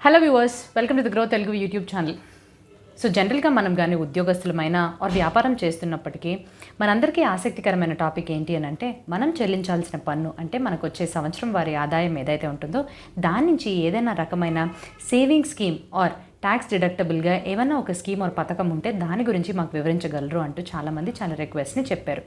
Hello viewers, welcome to the grow Telugu YouTube channel. So జనరల్గా మనం కానీ ఉద్యోగస్తులమైన ఆర్ వ్యాపారం చేస్తున్నప్పటికీ మనందరికీ ఆసక్తికరమైన టాపిక్ ఏంటి అని అంటే మనం చెల్లించాల్సిన పన్ను, అంటే మనకు వచ్చే సంవత్సరం వారి ఆదాయం ఏదైతే ఉంటుందో దాని నుంచి ఏదైనా రకమైన సేవింగ్ స్కీమ్ ఆర్ ట్యాక్స్ డిడక్టబుల్గా ఏమైనా ఒక స్కీమ్ ఆర్ పథకం ఉంటే దాని గురించి మాకు వివరించగలరు అంటూ చాలామంది చాలా రిక్వెస్ట్ని చెప్పారు.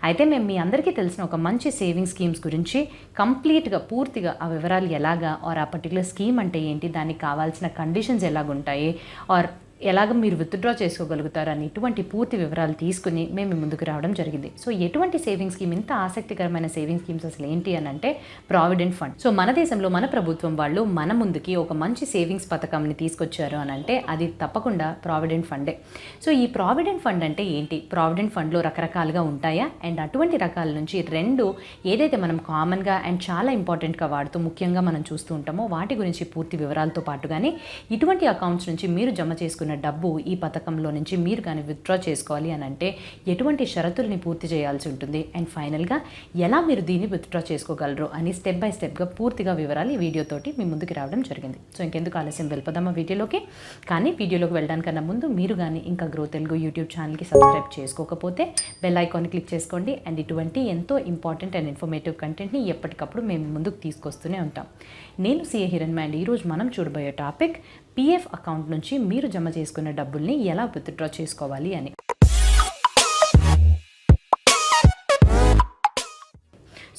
అయితే మేము మీ అందరికీ తెలిసిన ఒక మంచి సేవింగ్ స్కీమ్స్ గురించి కంప్లీట్గా పూర్తిగా ఆ వివరాలు ఎలాగా ఆర్ ఆ పర్టికులర్ స్కీమ్ అంటే ఏంటి, దానికి కావాల్సిన కండిషన్స్ ఎలాగుంటాయి ఆర్ ఎలాగ మీరు విత్డ్రా చేసుకోగలుగుతారని ఇటువంటి పూర్తి వివరాలు తీసుకుని మేము ముందుకు రావడం జరిగింది. సో ఎటువంటి సేవింగ్ స్కీమ్, ఇంత ఆసక్తికరమైన సేవింగ్ స్కీమ్స్ అసలు ఏంటి అని అంటే ప్రావిడెంట్ ఫండ్. సో మన దేశంలో మన ప్రభుత్వం వాళ్ళు మన ముందుకి ఒక మంచి సేవింగ్స్ పథకంని తీసుకొచ్చారు అని అంటే అది తప్పకుండా ప్రావిడెంట్ ఫండే. సో ఈ ప్రావిడెంట్ ఫండ్ అంటే ఏంటి, ప్రావిడెంట్ ఫండ్లో రకరకాలుగా ఉంటాయా, అండ్ అటువంటి రకాల నుంచి రెండు ఏదైతే మనం కామన్గా అండ్ చాలా ఇంపార్టెంట్గా వాడుతూ ముఖ్యంగా మనం చూస్తూ ఉంటామో వాటి గురించి పూర్తి వివరాలతో పాటుగానే ఇటువంటి అకౌంట్స్ నుంచి మీరు జమ చేసుకున్న డబ్బు ఈ పథకంలో నుంచి మీరు కానీ విత్డ్రా చేసుకోవాలి అని అంటే ఎటువంటి షరతుల్ని పూర్తి చేయాల్సి ఉంటుంది, అండ్ ఫైనల్గా ఎలా మీరు దీన్ని విత్డ్రా చేసుకోగలరు అని స్టెప్ బై స్టెప్గా పూర్తిగా వివరాలు ఈ వీడియోతోటి మీ ముందుకు రావడం జరిగింది. సో ఇంకెందుకు ఆలస్యం, వెళ్ళిపోదామా వీడియోలోకి. కానీ వీడియోలోకి వెళ్ళడానికన్నా ముందు మీరు కానీ ఇంకా గ్రో తెలుగు యూట్యూబ్ ఛానల్కి సబ్స్క్రైబ్ చేసుకోకపోతే బెల్ ఐకాన్ని క్లిక్ చేసుకోండి. అండ్ ఇటువంటి ఎంతో ఇంపార్టెంట్ అండ్ ఇన్ఫర్మేటివ్ కంటెంట్ని ఎప్పటికప్పుడు మేము ముందుకు తీసుకొస్తూనే ఉంటాం. నేను సిఏ హిరణ్మయి అండ్ ఈరోజు మనం చూడబోయే టాపిక్ పిఎఫ్ అకౌంట్ నుంచి మీరు జమ చేసుకున్న డబ్బుల్ని ఎలా విత్డ్రా చేసుకోవాలి అని.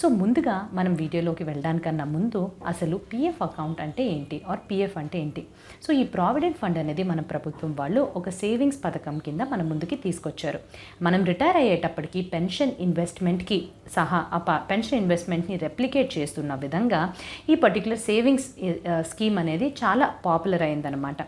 సో ముందుగా మనం వీడియోలోకి వెళ్ళడానికన్నా ముందు అసలు పిఎఫ్ అకౌంట్ అంటే ఏంటి ఆర్ పిఎఫ్ అంటే ఏంటి. సో ఈ ప్రావిడెంట్ ఫండ్ అనేది మన ప్రభుత్వం వాళ్ళు ఒక సేవింగ్స్ పథకం కింద మన ముందుకి తీసుకొచ్చారు. మనం రిటైర్ అయ్యేటప్పటికి పెన్షన్ ఇన్వెస్ట్మెంట్కి సహా పెన్షన్ ఇన్వెస్ట్మెంట్ని రెప్లికేట్ చేస్తున్న విధంగా ఈ పర్టికులర్ సేవింగ్స్ స్కీమ్ అనేది చాలా పాపులర్ అయిందనమాట.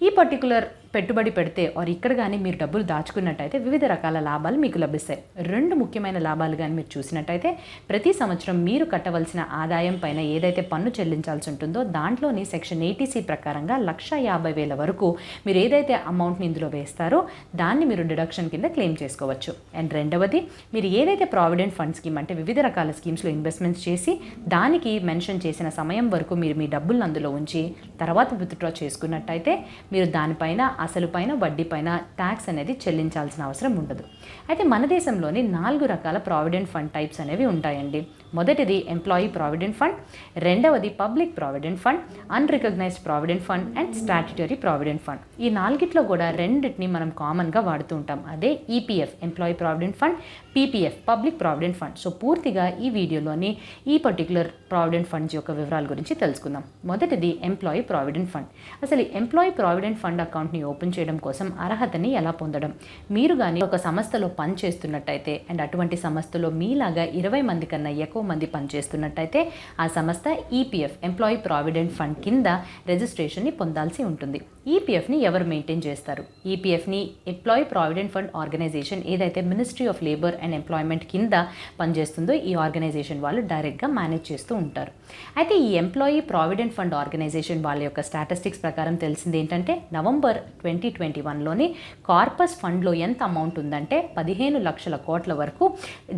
ఈ పర్టికులర్ పెట్టుబడి పెడితే ఆర్ ఇక్కడ కానీ మీరు డబ్బులు దాచుకున్నట్టయితే వివిధ రకాల లాభాలు మీకు లభిస్తాయి. రెండు ముఖ్యమైన లాభాలు కానీ మీరు చూసినట్టయితే ప్రతి సంవత్సరం మీరు కట్టవలసిన ఆదాయం పైన ఏదైతే పన్ను చెల్లించాల్సి ఉంటుందో దాంట్లోని సెక్షన్ 80C ప్రకారంగా 1,50,000 వరకు మీరు ఏదైతే అమౌంట్ని ఇందులో వేస్తారో దాన్ని మీరు డిడక్షన్ కింద క్లెయిమ్ చేసుకోవచ్చు. అండ్ రెండవది, మీరు ఏదైతే ప్రావిడెంట్ ఫండ్ స్కీమ్ అంటే వివిధ రకాల స్కీమ్స్లో ఇన్వెస్ట్మెంట్స్ చేసి దానికి మెన్షన్ చేసిన సమయం వరకు మీరు మీ డబ్బులను అందులో ఉంచి తర్వాత విత్డ్రా చేసుకున్నట్టయితే మీరు దానిపైన అసలు పైన వడ్డీ పైన ట్యాక్స్ అనేది చెల్లించాల్సిన అవసరం ఉండదు. అయితే మన దేశంలోని 4 రకాల ప్రావిడెంట్ ఫండ్ టైప్స్ అనేవి ఉంటాయండి. మొదటిది ఎంప్లాయీ ప్రావిడెంట్ ఫండ్, రెండవది public provident fund, unrecognised provident fund and statutory provident fund. ఈ నాలుగిట్లో కూడా రెండింటిని మనం కామన్గా వాడుతూ ఉంటాం. అదే EPF employee provident fund, PPF public provident fund. So పూర్తిగా ఈ వీడియోలోని ఈ పర్టికులర్ ప్రావిడెంట్ ఫండ్స్ యొక్క వివరాల గురించి తెలుసుకుందాం. మొదటిది ఎంప్లాయీ ప్రావిడెంట్ ఫండ్. అసలు ఎంప్లాయీ ప్రావిడెంట్ ఫండ్ అకౌంట్ని ఓపెన్ చేయడం కోసం అర్హతని ఎలా పొందడం. మీరు కానీ ఒక సంస్థలో పని చేస్తున్నట్టయితే అండ్ అటువంటి సంస్థలో మీలాగా 20 మంది కన్నా ఎక్కువ మంది పనిచేస్తున్నట్టయితే ఆ సంస్థ ఈపీఎఫ్ ఎంప్లాయీ ప్రావిడెంట్ ఫండ్ కింద రిజిస్ట్రేషన్ని పొందాల్సి ఉంటుంది. ఈపీఎఫ్ని ఎవరు మెయింటైన్ చేస్తారు? ఈపీఎఫ్ని ఎంప్లాయీ ప్రావిడెంట్ ఫండ్ ఆర్గనైజేషన్ ఏదైతే ministry of labour and employment కింద పనిచేస్తుందో ఈ ఆర్గనైజేషన్ వాళ్ళు డైరెక్ట్గా మేనేజ్ చేస్తూ ఉంటారు. అయితే ఈ ఎంప్లాయీ ప్రావిడెంట్ ఫండ్ ఆర్గనైజేషన్ వాళ్ళ యొక్క స్టాటిస్టిక్స్ ప్రకారం తెలిసింది ఏంటంటే నవంబర్ 2021లోని కార్పస్ ఫండ్లో ఎంత అమౌంట్ ఉందంటే 15 లక్షల కోట్ల వరకు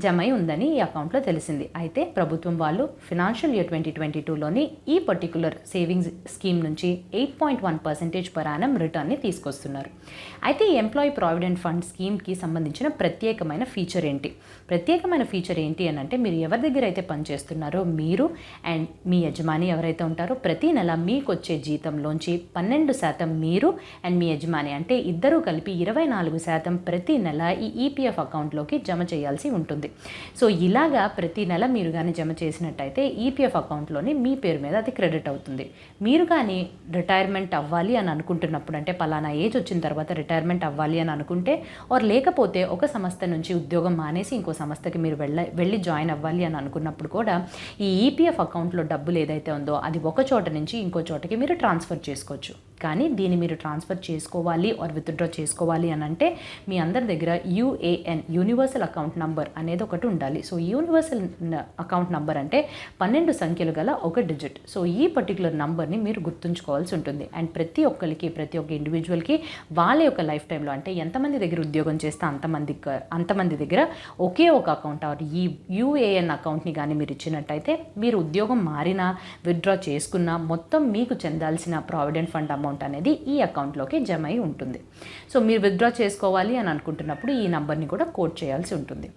జమై ఉందని ఈ అకౌంట్లో తెలిసింది. అయితే ప్రభుత్వం వాళ్ళు ఫినాన్షియల్ ఇయర్ 2022లోని ఈ పర్టికులర్ సేవింగ్స్ స్కీమ్ నుంచి 8.1% పర్ యానం రిటర్న్ని తీసుకొస్తున్నారు. అయితే ఈ ఎంప్లాయీ ప్రావిడెంట్ ఫండ్ స్కీమ్కి సంబంధించిన ప్రత్యేకమైన ఫీచర్ ఏంటి? ప్రత్యేకమైన ఫీచర్ ఏంటి అని అంటే మీరు ఎవరి దగ్గర అయితే పనిచేస్తున్నారో మీరు అండ్ మీ యజమాని ఎవరైతే ఉంటారో ప్రతి నెల మీకు వచ్చే జీతంలోంచి 12% మీరు అండ్ మీ యజమాని అంటే ఇద్దరూ కలిపి 24% ప్రతి నెల ఈ ఈపీఎఫ్ అకౌంట్లోకి జమ చేయాల్సి ఉంటుంది. సో ఇలాగా ప్రతి నెల మీరు కానీ జమ చేసినట్టయితే ఈపీఎఫ్ అకౌంట్లోని మీ పేరు మీద అది క్రెడిట్ అవుతుంది. మీరు కానీ రిటైర్మెంట్ అవ్వాలి అని అనుకుంటున్నప్పుడు, అంటే పలానా ఏజ్ వచ్చిన తర్వాత రిటైర్మెంట్ అవ్వాలి అని అనుకుంటే ఆర్ లేకపోతే ఒక సంస్థ నుంచి ఉద్యోగం మానేసి ఇంకో సంస్థకి మీరు వెళ్ళి జాయిన్ అవ్వాలి అని అనుకున్నప్పుడు కూడా ఈ ఈపీఎఫ్ అకౌంట్లో డబ్బులు ఏదైతే ఉందో అది ఒక చోట నుంచి ఇంకో చోటకి మీరు ట్రాన్స్ఫర్ చేసుకోవచ్చు. కానీ దీన్ని మీరు ట్రాన్స్ఫర్ చేసుకోవాలి ఆర్ విత్డ్రా చేసుకోవాలి అని అంటే మీ అందరి దగ్గర యూఏఎన్ యూనివర్సల్ అకౌంట్ నంబర్ అనేది ఒకటి ఉండాలి. సో యూనివర్సల్ అకౌంట్ నంబర్ అంటే 12 సంఖ్యలు గల ఒక డిజిట్. సో ఈ పర్టికులర్ నంబర్ని మీరు గుర్తుంచుకోవాల్సి ఉంటుంది. అండ్ ప్రతి ఒక్క ఇండివిజువల్కి వాళ్ళ యొక్క లైఫ్ టైంలో అంటే ఎంతమంది దగ్గర ఉద్యోగం చేస్తే అంతమంది దగ్గర ఒకే ఒక అకౌంట్ ఆర్ ఈ యూఏఎన్ అకౌంట్ని కానీ మీరు ఇచ్చినట్టయితే మీరు ఉద్యోగం మారినా విత్డ్రా చేసుకున్నా మొత్తం మీకు చెందాల్సిన ప్రావిడెంట్ ఫండ్ అమౌంట్ అనేది ఈ అకౌంట్లోకి జమ అయి ఉంటుంది. సో మీరు విత్డ్రా చేసుకోవాలి అని అనుకుంటున్నప్పుడు ఈ నంబర్ని కూడా కోడ్ చేయాల్సి ఉంటుంది.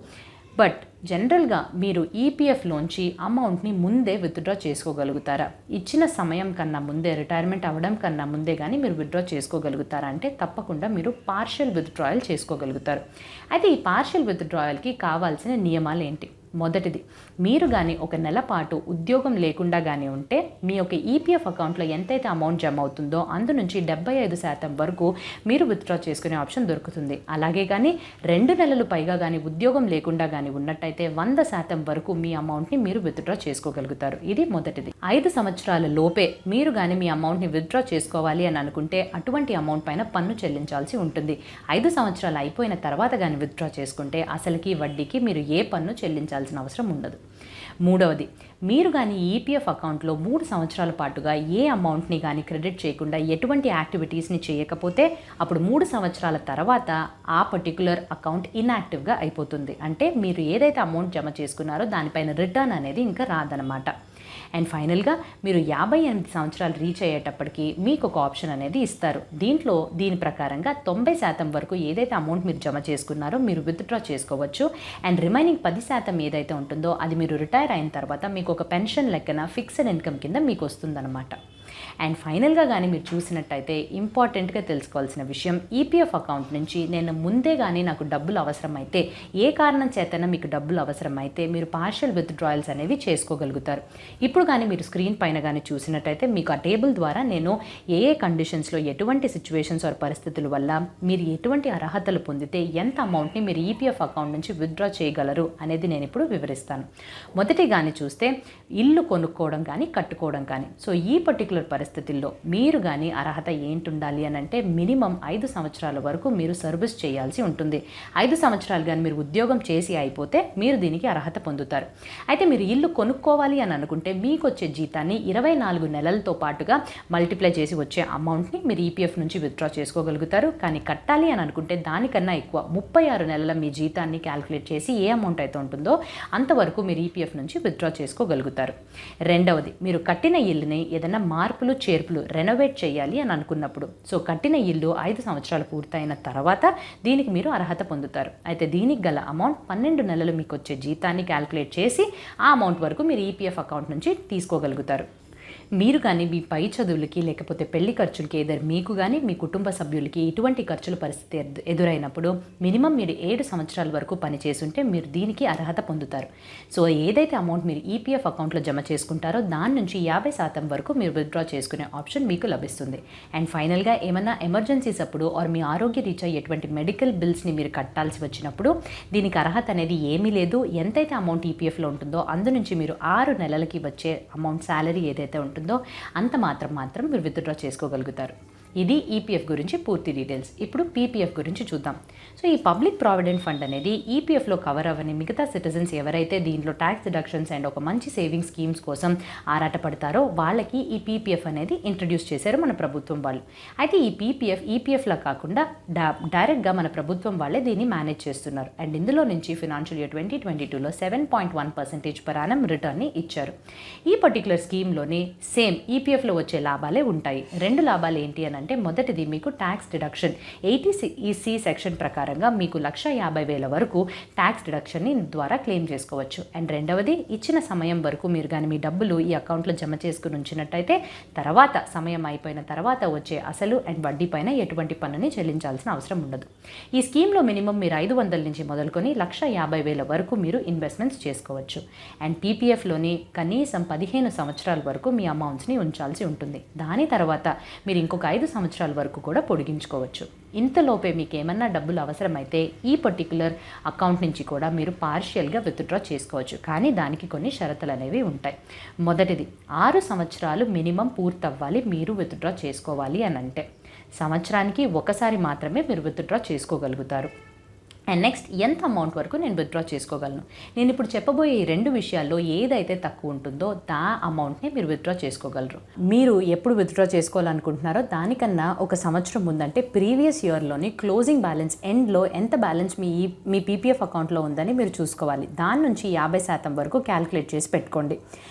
బట్ జనరల్గా మీరు ఈపీఎఫ్లోంచి అమౌంట్ని ముందే విత్డ్రా చేసుకోగలుగుతారా? ఇచ్చిన సమయం కన్నా ముందే, రిటైర్మెంట్ అవ్వడం కన్నా ముందే కానీ మీరు విత్డ్రా చేసుకోగలుగుతారా అంటే తప్పకుండా మీరు పార్షియల్ విత్డ్రాయల్ చేసుకోగలుగుతారు. అయితే ఈ పార్షియల్ విత్డ్రాయల్కి కావాల్సిన నియమాలు ఏంటి? మొదటిది, మీరు కానీ ఒక నెల పాటు ఉద్యోగం లేకుండా కానీ ఉంటే మీ యొక్క ఈపీఎఫ్ అకౌంట్లో ఎంతైతే అమౌంట్ జమ అవుతుందో అందు నుంచి 75% వరకు మీరు విత్డ్రా చేసుకునే ఆప్షన్ దొరుకుతుంది. అలాగే కానీ 2 నెలలు పైగా కానీ ఉద్యోగం లేకుండా కానీ ఉన్నట్టయితే 100% వరకు మీ అమౌంట్ని మీరు విత్డ్రా చేసుకోగలుగుతారు. ఇది మొదటిది. 5 సంవత్సరాల లోపే మీరు కానీ మీ అమౌంట్ని విత్డ్రా చేసుకోవాలి అని అనుకుంటే అటువంటి అమౌంట్ పైన పన్ను చెల్లించాల్సి ఉంటుంది. 5 సంవత్సరాలు అయిపోయిన తర్వాత కానీ విత్డ్రా చేసుకుంటే అసలుకి వడ్డీకి మీరు ఏ పన్ను చెల్లించాల్సిన అవసరం ఉండదు. మూడవది, మీరు కానీ ఈపీఎఫ్ అకౌంట్లో 3 సంవత్సరాల పాటుగా ఏ అమౌంట్ని కానీ క్రెడిట్ చేయకుండా ఎటువంటి యాక్టివిటీస్ని చేయకపోతే అప్పుడు 3 సంవత్సరాల తర్వాత ఆ పర్టికులర్ అకౌంట్ ఇన్యాక్టివ్గా అయిపోతుంది. అంటే మీరు ఏదైతే అమౌంట్ జమ చేసుకున్నారో దానిపైన రిటర్న్ అనేది ఇంకా రాదనమాట. అండ్ ఫైనల్గా మీరు 58 సంవత్సరాలు రీచ్ అయ్యేటప్పటికి మీకు ఒక ఆప్షన్ అనేది ఇస్తారు. దీని ప్రకారంగా 90% వరకు ఏదైతే అమౌంట్ మీరు జమ చేసుకున్నారో మీరు విత్డ్రా చేసుకోవచ్చు. అండ్ రిమైనింగ్ 10% ఏదైతే ఉంటుందో అది మీరు రిటైర్ అయిన తర్వాత మీకు ఒక పెన్షన్ లెక్కన ఫిక్స్డ్ ఇన్కమ్ కింద మీకు వస్తుందన్నమాట. అండ్ ఫైనల్గా కానీ మీరు చూసినట్టయితే ఇంపార్టెంట్గా తెలుసుకోవాల్సిన విషయం, ఈపీఎఫ్ అకౌంట్ నుంచి నేను ముందే కానీ నాకు డబ్బులు అవసరమైతే, ఏ కారణం చేతన మీకు డబ్బులు అవసరమైతే మీరు పార్షియల్ విత్డ్రాయల్స్ అనేవి చేసుకోగలుగుతారు. ఇప్పుడు కానీ మీరు స్క్రీన్ పైన కానీ చూసినట్టయితే మీకు ఆ టేబుల్ ద్వారా నేను ఏ కండిషన్స్లో ఎటువంటి సిచ్యువేషన్స్ ఆర్ పరిస్థితుల వల్ల మీరు ఎటువంటి అర్హతలు పొందితే ఎంత అమౌంట్ని మీరు ఈపీఎఫ్ అకౌంట్ నుంచి విత్డ్రా చేయగలరు అనేది నేను ఇప్పుడు వివరిస్తాను. మొదటి కానీ చూస్తే ఇల్లు కొనుక్కోవడం కానీ కట్టుకోవడం కానీ. సో ఈ పర్టికులర్ పరిస్థితుల్లో మీరు కానీ అర్హత ఏంటి ఉండాలి అని అంటే మినిమం 5 సంవత్సరాల వరకు మీరు సర్వీస్ చేయాల్సి ఉంటుంది. 5 సంవత్సరాలు కానీ మీరు ఉద్యోగం చేసి అయిపోతే మీరు దీనికి అర్హత పొందుతారు. అయితే మీరు ఇల్లు కొనుక్కోవాలి అని అనుకుంటే మీకు వచ్చే జీతాన్ని 24 నెలలతో పాటుగా మల్టిప్లై చేసి వచ్చే అమౌంట్ని మీరు ఈపీఎఫ్ నుంచి విత్డ్రా చేసుకోగలుగుతారు. కానీ కట్టాలి అని అనుకుంటే దానికన్నా ఎక్కువ 36 నెలల మీ జీతాన్ని క్యాల్కులేట్ చేసి ఏ అమౌంట్ అయితే ఉంటుందో అంతవరకు మీరు ఈపీఎఫ్ నుంచి విత్డ్రా చేసుకోగలుగుతారు. రెండవది, మీరు కట్టిన ఇల్లుని ఏదైనా మార్పులు చేర్పులు రెనోవేట్ చేయాలి అని అనుకున్నప్పుడు, సో కట్టిన ఇల్లు 5 సంవత్సరాలు పూర్తయిన తర్వాత దీనికి మీరు అర్హత పొందుతారు. అయితే దీనికి గల అమౌంట్ 12 నెలలు మీకు వచ్చే జీతాన్ని క్యాల్కులేట్ చేసి ఆ అమౌంట్ వరకు మీరు ఈపీఎఫ్ అకౌంట్ నుంచి తీసుకోగలుగుతారు. మీరు కానీ మీ పై చదువులకి లేకపోతే పెళ్లి ఖర్చులకి ఏదైనా మీకు కానీ మీ కుటుంబ సభ్యులకి ఇటువంటి ఖర్చుల పరిస్థితి ఎదురైనప్పుడు మినిమం మీరు 7 సంవత్సరాల వరకు పనిచేస్తుంటే మీరు దీనికి అర్హత పొందుతారు. సో ఏదైతే అమౌంట్ మీరు ఈపీఎఫ్ అకౌంట్లో జమ చేసుకుంటారో దాని నుంచి 50% వరకు మీరు విత్డ్రా చేసుకునే ఆప్షన్ మీకు లభిస్తుంది. అండ్ ఫైనల్గా ఏమైనా ఎమర్జెన్సీస్ అప్పుడు ఆర్ మీ ఆరోగ్య రీత్యా ఎటువంటి మెడికల్ బిల్స్ని మీరు కట్టాల్సి వచ్చినప్పుడు దీనికి అర్హత అనేది ఏమీ లేదు. ఎంతైతే అమౌంట్ ఈపీఎఫ్లో ఉంటుందో అందు నుంచి మీరు 6 నెలలకి వచ్చే అమౌంట్ శాలరీ ఏదైతే ఉంటుందో అంత మాత్రం మీరు విత్డ్రా చేసుకోగలుగుతారు. ఇది ఈపీఎఫ్ గురించి పూర్తి డీటెయిల్స్. ఇప్పుడు పీపీఎఫ్ గురించి చూద్దాం. సో ఈ పబ్లిక్ ప్రావిడెంట్ ఫండ్ అనేది ఈపీఎఫ్లో కవర్ అవ్వని మిగతా సిటిజన్స్ ఎవరైతే దీంట్లో ట్యాక్స్ డిడక్షన్స్ అండ్ ఒక మంచి సేవింగ్ స్కీమ్స్ కోసం ఆరాటపడతారో వాళ్ళకి ఈ పీపీఎఫ్ అనేది ఇంట్రడ్యూస్ చేశారు మన ప్రభుత్వం వాళ్ళు. అయితే ఈ పీపీఎఫ్ ఈపీఎఫ్లా కాకుండా డైరెక్ట్గా మన ప్రభుత్వం వాళ్ళే దీన్ని మేనేజ్ చేస్తున్నారు. అండ్ ఇందులో నుంచి ఫినాన్షియల్ ఇయర్ 2022లో 7.1% per annum రిటర్న్ని ఇచ్చారు. ఈ పర్టికులర్ స్కీమ్లోని సేమ్ ఈపీఎఫ్లో వచ్చే లాభాలే ఉంటాయి. 2 లాభాలు ఏంటి అని అంటే, మొదటిది మీకు ట్యాక్స్ డిడక్షన్ 80C సెక్షన్ ప్రకారంగా మీకు 1,50,000 వరకు ట్యాక్స్ డిడక్షన్ని ద్వారా క్లెయిమ్ చేసుకోవచ్చు. అండ్ రెండవది, ఇచ్చిన సమయం వరకు మీరు కానీ మీ డబ్బులు ఈ అకౌంట్లో జమ చేసుకుని ఉంచినట్టయితే తర్వాత సమయం అయిపోయిన తర్వాత వచ్చే అసలు అండ్ వడ్డీ పైన ఎటువంటి పన్నుని చెల్లించాల్సిన అవసరం ఉండదు. ఈ స్కీమ్లో మినిమం మీరు 500 నుంచి మొదలుకొని 1,50,000 వరకు మీరు ఇన్వెస్ట్మెంట్స్ చేసుకోవచ్చు. అండ్ పీపీఎఫ్లోని కనీసం 15 సంవత్సరాల వరకు మీ అమౌంట్స్ని ఉంచాల్సి ఉంటుంది. దాని తర్వాత మీరు ఇంకొక 5 సంవత్సరాల వరకు కూడా పొడిగించుకోవచ్చు. ఇంతలోపే మీకు ఏమన్నా డబ్బులు అవసరమైతే ఈ పర్టికులర్ అకౌంట్ నుంచి కూడా మీరు పార్షియల్గా విత్డ్రా చేసుకోవచ్చు. కానీ దానికి కొన్ని షరతులు అనేవి ఉంటాయి. మొదటిది 6 సంవత్సరాలు మినిమం పూర్తవ్వాలి మీరు విత్డ్రా చేసుకోవాలి అని అంటే. సంవత్సరానికి ఒకసారి మాత్రమే మీరు విత్డ్రా చేసుకోగలుగుతారు. అండ్ నెక్స్ట్ ఎంత అమౌంట్ వరకు నేను విత్డ్రా చేసుకోగలను. నేను ఇప్పుడు చెప్పబోయే ఈ 2 విషయాల్లో ఏదైతే తక్కువ ఉంటుందో దా అమౌంట్ని మీరు విత్డ్రా చేసుకోగలరు. మీరు ఎప్పుడు విత్డ్రా చేసుకోవాలనుకుంటున్నారో దానికన్నా ఒక సంవత్సరం ముందంటే ప్రీవియస్ ఇయర్లోని క్లోజింగ్ బ్యాలెన్స్ ఎండ్లో ఎంత బ్యాలెన్స్ మీ పీపీఎఫ్ అకౌంట్లో ఉందని మీరు చూసుకోవాలి. దాని నుంచి 50% వరకు క్యాలిక్యులేట్ చేసి పెట్టుకోండి.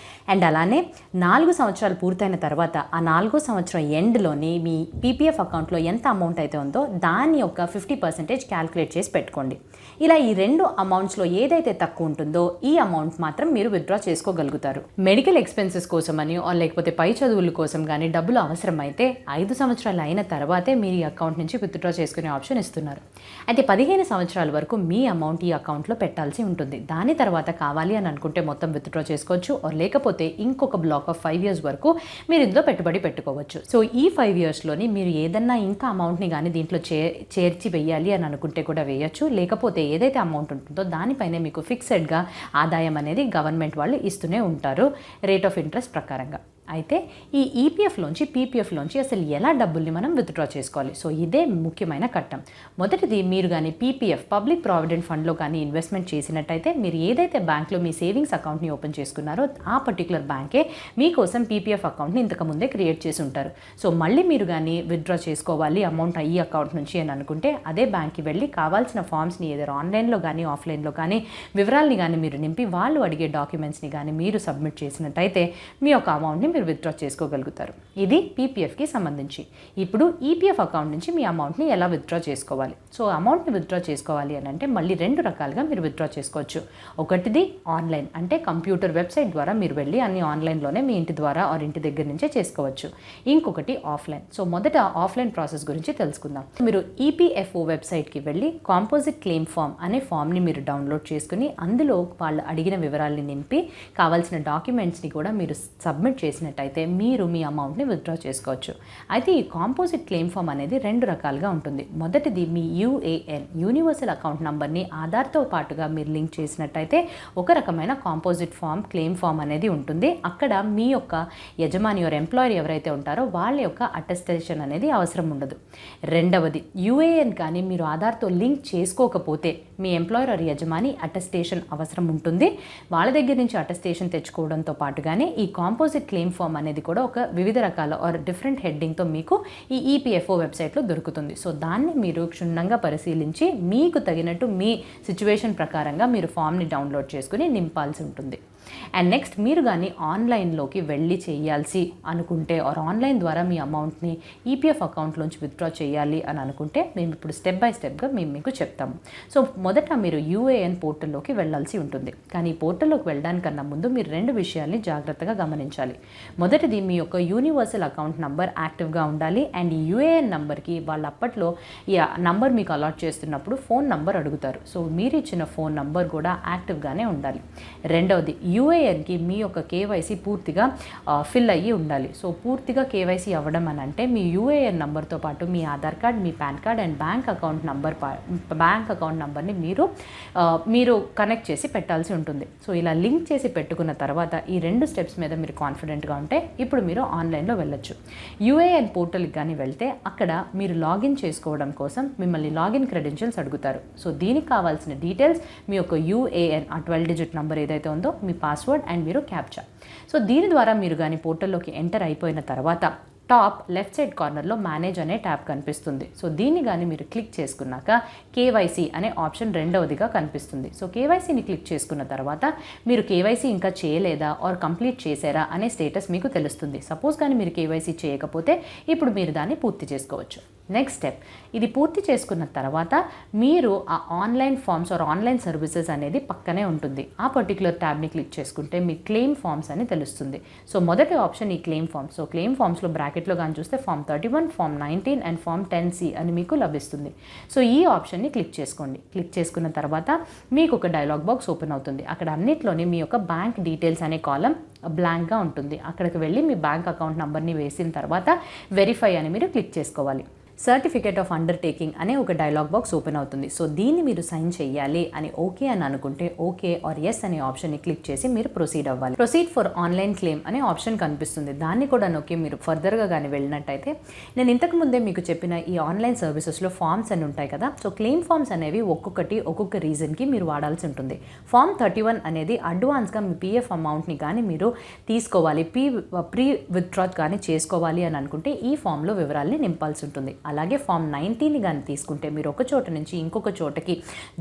అండ్ అలానే 4 సంవత్సరాలు పూర్తయిన తర్వాత ఆ 4వ సంవత్సరం ఎండ్లోని మీ పీపీఎఫ్ అకౌంట్లో ఎంత అమౌంట్ అయితే ఉందో దాని యొక్క 50% క్యాలిక్యులేట్ చేసి పెట్టుకోండి. ఇలా ఈ 2 అమౌంట్స్లో ఏదైతే తక్కువ ఉంటుందో ఈ అమౌంట్ మాత్రం మీరు విత్డ్రా చేసుకోగలుగుతారు. మెడికల్ ఎక్స్పెన్సెస్ కోసమని లేకపోతే పై చదువుల కోసం కానీ డబ్బులు అవసరమైతే 5 సంవత్సరాలు అయిన తర్వాతే మీరు ఈ అకౌంట్ నుంచి విత్డ్రా చేసుకునే ఆప్షన్ ఇస్తున్నారు. అయితే 15 సంవత్సరాల వరకు మీ అమౌంట్ ఈ అకౌంట్లో పెట్టాల్సి ఉంటుంది. దాని తర్వాత కావాలి అని అనుకుంటే మొత్తం విత్డ్రా చేసుకోవచ్చు. లేకపోతే ఇంకొక బ్లాక్ ఆఫ్ 5 years వరకు మీరు ఇందులో పెట్టుబడి పెట్టుకోవచ్చు. సో ఈ 5 yearsలోని మీరు ఏదన్నా ఇంకా అమౌంట్ని కానీ దీంట్లో చేర్చి వేయాలి అని అనుకుంటే కూడా వేయచ్చు. లేకపోతే ఏదైతే అమౌంట్ ఉంటుందో దానిపైనే మీకు ఫిక్స్డ్గా ఆదాయం అనేది గవర్నమెంట్ వాళ్ళు ఇస్తూనే ఉంటారు రేట్ ఆఫ్ ఇంట్రెస్ట్ ప్రకారంగా. అయితే ఈ ఈపీఎఫ్లోంచి పీపీఎఫ్లోంచి అసలు ఎలా డబ్బుల్ని మనం విత్డ్రా చేసుకోవాలి. సో ఇదే ముఖ్యమైన కట్టం. మొదటిది మీరు కానీ పీపీఎఫ్ పబ్లిక్ ప్రావిడెంట్ ఫండ్లో కానీ ఇన్వెస్ట్మెంట్ చేసినట్టయితే మీరు ఏదైతే బ్యాంక్లో మీ సేవింగ్స్ అకౌంట్ని ఓపెన్ చేసుకున్నారో ఆ పర్టికులర్ బ్యాంకే మీకోసం పీపీఎఫ్ అకౌంట్ని ఇంతకుముందే క్రియేట్ చేసి ఉంటారు. సో మళ్ళీ మీరు కానీ విత్డ్రా చేసుకోవాలి అమౌంట్ ఈ అకౌంట్ నుంచి అని అనుకుంటే అదే బ్యాంక్కి వెళ్ళి కావాల్సిన ఫామ్స్ని ఏదో ఆన్లైన్లో కానీ ఆఫ్లైన్లో కానీ వివరాల్ని కానీ మీరు నింపి వాళ్ళు అడిగే డాక్యుమెంట్స్ని కానీ మీరు సబ్మిట్ చేసినట్టయితే మీ యొక్క అమౌంట్ని మీరు విత్డ్రా చేసుకోగలుగుతారు. ఇది పీపీఎఫ్కి సంబంధించి. ఇప్పుడు ఈపీఎఫ్ అకౌంట్ నుంచి మీ అమౌంట్ని ఎలా విత్డ్రా చేసుకోవాలి. సో అమౌంట్ని విత్డ్రా చేసుకోవాలి అని అంటే మళ్ళీ 2 రకాలుగా మీరు విత్డ్రా చేసుకోవచ్చు. ఒకటిది ఆన్లైన్, అంటే కంప్యూటర్ వెబ్సైట్ ద్వారా మీరు వెళ్ళి అన్ని ఆన్లైన్లోనే మీ ఇంటి ద్వారా ఇంటి దగ్గర నుంచే చేసుకోవచ్చు. ఇంకొకటి ఆఫ్లైన్. సో మొదట ఆఫ్లైన్ ప్రాసెస్ గురించి తెలుసుకుందాం. మీరు ఈపీఎఫ్ఓ వెబ్సైట్కి వెళ్ళి కాంపోజిట్ క్లెయిమ్ ఫామ్ అనే ఫామ్ని మీరు డౌన్లోడ్ చేసుకుని అందులో వాళ్ళు అడిగిన వివరాల్ని నింపి కావాల్సిన డాక్యుమెంట్స్ని కూడా మీరు సబ్మిట్ చేసిన అయితే మీరు మీ అమౌంట్ని విత్డ్రా చేసుకోవచ్చు. అయితే ఈ కాంపోజిట్ క్లెయిమ్ ఫామ్ అనేది 2 రకాలుగా ఉంటుంది. మొదటిది మీ యూఏఎన్ యూనివర్సల్ అకౌంట్ నంబర్ని ఆధార్తో పాటుగా మీరు లింక్ చేసినట్టయితే ఒక రకమైన కాంపోజిట్ ఫామ్ క్లెయిమ్ ఫామ్ అనేది ఉంటుంది. అక్కడ మీ యొక్క యజమాని ఎంప్లాయర్ ఎవరైతే ఉంటారో వాళ్ళ యొక్క అటెస్టేషన్ అనేది అవసరం ఉండదు. రెండవది యూఏఎన్ కానీ మీరు ఆధార్తో లింక్ చేసుకోకపోతే మీ ఎంప్లాయర్ యజమాని అటెస్టేషన్ అవసరం ఉంటుంది. వాళ్ళ దగ్గర నుంచి అటెస్టేషన్ తెచ్చుకోవడంతో పాటుగానే ఈ కాంపోజిట్ క్లెయిమ్ ఫామ్ అనేది కూడా ఒక వివిధ రకాల డిఫరెంట్ హెడ్డింగ్తో మీకు ఈ ఈపీఎఫ్ఓ వెబ్సైట్లో దొరుకుతుంది. సో దాన్ని మీరు క్షుణ్ణంగా పరిశీలించి మీకు తగినట్టు మీ సిచ్యువేషన్ ప్రకారంగా మీరు ఫామ్ని డౌన్లోడ్ చేసుకుని నింపాల్సి ఉంటుంది. అండ్ నెక్స్ట్ మీరు కానీ ఆన్లైన్లోకి వెళ్ళి చేయాల్సి అనుకుంటే ఆన్లైన్ ద్వారా మీ అమౌంట్ని ఈపీఎఫ్ అకౌంట్లోంచి విత్డ్రా చేయాలి అని అనుకుంటే మేము ఇప్పుడు స్టెప్ బై స్టెప్గా మేము మీకు చెప్తాము. సో మొదట మీరు యూఏఎన్ పోర్టల్లోకి వెళ్ళాల్సి ఉంటుంది. కానీ ఈ పోర్టల్లోకి వెళ్ళడానికన్నా ముందు మీరు 2 విషయాల్ని జాగ్రత్తగా గమనించాలి. మొదటిది మీ యొక్క యూనివర్సల్ అకౌంట్ నంబర్ యాక్టివ్గా ఉండాలి. అండ్ ఈ యూఏఎన్ నంబర్కి వాళ్ళు అప్పట్లో ఈ నంబర్ మీకు అలాట్ చేస్తున్నప్పుడు ఫోన్ నంబర్ అడుగుతారు. సో మీరు ఇచ్చిన ఫోన్ నంబర్ కూడా యాక్టివ్గానే ఉండాలి. రెండవది యూఏఎన్కి మీ యొక్క కేవైసీ పూర్తిగా ఫిల్ అయ్యి ఉండాలి. సో పూర్తిగా కేవైసీ అవ్వడం అని అంటే మీ యూఏఎన్ నంబర్తో పాటు మీ ఆధార్ కార్డ్, మీ పాన్ కార్డ్ అండ్ బ్యాంక్ అకౌంట్ నంబర్ని మీరు కనెక్ట్ చేసి పెట్టాల్సి ఉంటుంది. సో ఇలా లింక్ చేసి పెట్టుకున్న తర్వాత ఈ 2 స్టెప్స్ మీద మీరు కాన్ఫిడెంట్గా ఉంటే ఇప్పుడు మీరు ఆన్లైన్లో వెళ్ళొచ్చు. యూఏఎన్ పోర్టల్కి కానీ వెళ్తే అక్కడ మీరు లాగిన్ చేసుకోవడం కోసం మిమ్మల్ని లాగిన్ క్రెడెన్షియల్స్ అడుగుతారు. సో దీనికి కావాల్సిన డీటెయిల్స్ మీ యొక్క యూఏఎన్ 12 digit నంబర్ ఏదైతే ఉందో మీ పాస్వర్డ్ అండ్ మీరు క్యాప్చా. సో దీని ద్వారా మీరు కానీ పోర్టల్లోకి ఎంటర్ అయిపోయిన తర్వాత టాప్ లెఫ్ట్ సైడ్ కార్నర్లో మేనేజ్ అనే ట్యాబ్ కనిపిస్తుంది. సో దీన్ని కానీ మీరు క్లిక్ చేసుకున్నాక కేవైసీ అనే ఆప్షన్ రెండవదిగా కనిపిస్తుంది. సో కేవైసీని క్లిక్ చేసుకున్న తర్వాత మీరు కేవైసీ ఇంకా చేయలేదా కంప్లీట్ చేశారా అనే స్టేటస్ మీకు తెలుస్తుంది. సపోజ్ కానీ మీరు కేవైసీ చేయకపోతే ఇప్పుడు మీరు దాన్ని పూర్తి చేసుకోవచ్చు. నెక్స్ట్ స్టెప్, ఇది పూర్తి చేసుకున్న తర్వాత మీరు ఆ online forms or online services అనేది పక్కనే ఉంటుంది. ఆ పర్టికులర్ ట్యాబ్ని క్లిక్ చేసుకుంటే మీ క్లెయిమ్ ఫామ్స్ అని తెలుస్తుంది. సో మొదటి ఆప్షన్ ఈ క్లెయిమ్ ఫామ్స్. సో క్లెయిమ్ ఫామ్స్లో బ్రాకెట్లో కానీ చూస్తే form 31, form 19 and form 10C అని మీకు లభిస్తుంది. సో ఈ ఆప్షన్ని క్లిక్ చేసుకోండి. క్లిక్ చేసుకున్న తర్వాత మీకు ఒక డైలాగ్ బాక్స్ ఓపెన్ అవుతుంది. అక్కడ అన్నిట్లోని మీ యొక్క బ్యాంక్ డీటెయిల్స్ అనే కాలం బ్లాంక్గా ఉంటుంది. అక్కడికి వెళ్ళి మీ బ్యాంక్ అకౌంట్ నెంబర్ని వేసిన తర్వాత వెరిఫై అని మీరు క్లిక్ చేసుకోవాలి. సర్టిఫికేట్ ఆఫ్ అండర్టేకింగ్ అనే ఒక డైలాగ్ బాక్స్ ఓపెన్ అవుతుంది. సో దీన్ని మీరు సైన్ చేయాలి అని ఓకే అని అనుకుంటే ఓకే ఆర్ ఎస్ అనే ఆప్షన్ని క్లిక్ చేసి మీరు ప్రొసీడ్ అవ్వాలి. ప్రొసీడ్ ఫర్ ఆన్లైన్ క్లెయిమ్ అనే ఆప్షన్ కనిపిస్తుంది. దాన్ని కూడా నొక్కి మీరు ఫర్దర్గా కానీ వెళ్ళినట్టయితే నేను ఇంతకు ముందే మీకు చెప్పిన ఈ ఆన్లైన్ సర్వీసెస్లో ఫామ్స్ అని ఉంటాయి కదా. సో క్లెయిమ్ ఫామ్స్ అనేవి ఒక్కొక్కటి ఒక్కొక్క రీజన్కి మీరు వాడాల్సి ఉంటుంది. ఫామ్ 31 అనేది అడ్వాన్స్గా మీ పిఎఫ్ అమౌంట్ని కానీ మీరు తీసుకోవాలి, ప్రీ విత్డ్రా కానీ చేసుకోవాలి అని అనుకుంటే ఈ ఫామ్లో వివరాలని నింపాల్సి ఉంటుంది. అలాగే ఫామ్ 19 కానీ తీసుకుంటే మీరు ఒక చోట నుంచి ఇంకొక చోటకి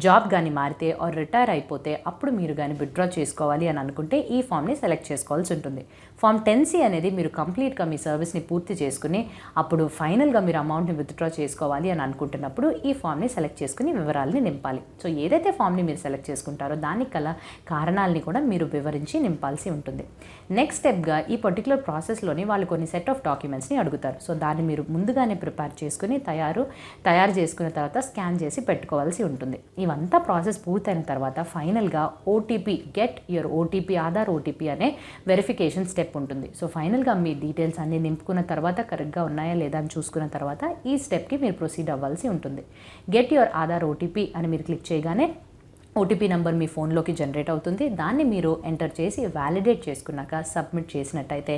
జాబ్ కానీ మారితే ఆర్ రిటైర్ అయిపోతే అప్పుడు మీరు కానీ విత్డ్రా చేసుకోవాలి అని అనుకుంటే ఈ ఫామ్ని సెలెక్ట్ చేసుకోవాల్సి ఉంటుంది. ఫామ్ 10C అనేది మీరు కంప్లీట్గా మీ సర్వీస్ని పూర్తి చేసుకుని అప్పుడు ఫైనల్గా మీరు అమౌంట్ని విత్డ్రా చేసుకోవాలి అని అనుకుంటున్నప్పుడు ఈ ఫామ్ని సెలెక్ట్ చేసుకుని వివరాలని నింపాలి. సో ఏదైతే ఫామ్ని మీరు సెలెక్ట్ చేసుకుంటారో దానికి గల కారణాలని కూడా మీరు వివరించి నింపాల్సి ఉంటుంది. నెక్స్ట్ స్టెప్గా ఈ పర్టికులర్ ప్రాసెస్లోని వాళ్ళు కొన్ని సెట్ ఆఫ్ డాక్యుమెంట్స్ని అడుగుతారు. సో దాన్ని మీరు ముందుగానే ప్రిపేర్ చేసుకుని తయారు చేసుకున్న తర్వాత స్కాన్ చేసి పెట్టుకోవాల్సి ఉంటుంది. ఇవంతా ప్రాసెస్ పూర్తయిన తర్వాత ఫైనల్గా OTP, get your OTP, Aadhaar OTP అనే వెరిఫికేషన్ స్టెప్ ఉంటుంది. సో ఫైనల్గా మీ డీటెయిల్స్ అన్నీ నింపుకున్న తర్వాత కరెక్ట్గా ఉన్నాయా లేదా అని చూసుకున్న తర్వాత ఈ స్టెప్కి మీరు ప్రొసీడ్ అవ్వాల్సి ఉంటుంది. గెట్ యువర్ ఆధార్ ఓటీపీ అని మీరు క్లిక్ చేయగానే ఓటీపీ నెంబర్ మీ ఫోన్లోకి జనరేట్ అవుతుంది. దాన్ని మీరు ఎంటర్ చేసి వ్యాలిడేట్ చేసుకున్నాక సబ్మిట్ చేసినట్టయితే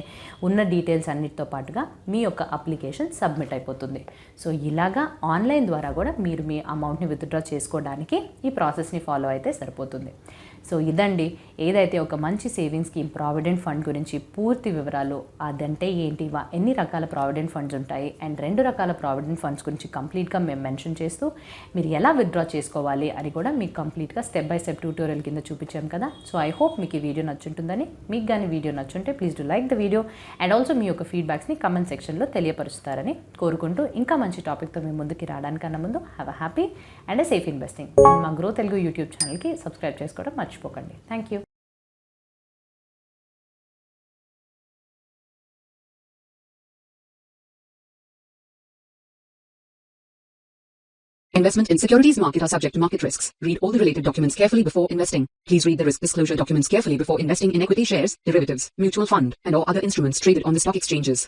ఉన్న డీటెయిల్స్ అన్నిటితో పాటుగా మీ యొక్క అప్లికేషన్ సబ్మిట్ అయిపోతుంది. సో ఇలాగా ఆన్లైన్ ద్వారా కూడా మీరు మీ అమౌంట్ని విత్డ్రా చేసుకోవడానికి ఈ ప్రాసెస్ని ఫాలో అయితే సరిపోతుంది. సో ఇదండి ఏదైతే ఒక మంచి సేవింగ్ స్కీమ్ ప్రావిడెంట్ ఫండ్ గురించి పూర్తి వివరాలు, అదంటే ఏంటి, ఎన్ని రకాల ప్రావిడెంట్ ఫండ్స్ ఉంటాయి అండ్ 2 రకాల ప్రావిడెంట్ ఫండ్స్ గురించి కంప్లీట్గా మేము మెన్షన్ చేస్తూ మీరు ఎలా విత్డ్రా చేసుకోవాలి అని కూడా మీకు కంప్లీట్గా స్టెప్ బై స్టెప్ ట్యూటోరియల్ కింద చూపించాం కదా. సో ఐ హోప్ మీకు ఈ వీడియో నచ్చుంటుందని. మీకు కానీ వీడియో నచ్చుంటే please do like the video and also మీ యొక్క ఫీడ్బ్యాక్స్ని కమెంట్ సెక్షన్లో తెలియపరుస్తారని కోరుకుంటూ ఇంకా మంచి టాపిక్తో మేము ముందుకి రావడానికన్నా ముందు have a happy and safe investing. And మా గ్రో తెలుగు యూట్యూబ్ ఛానల్కి సబ్స్క్రైబ్ చేసుకోవడం మర్చిపోకండి. Thank you. Investment in securities market are subject to market risks. Read all the related documents carefully before investing. Please read the risk disclosure documents carefully before investing in equity shares, derivatives, mutual fund, and or other instruments traded on the stock exchanges.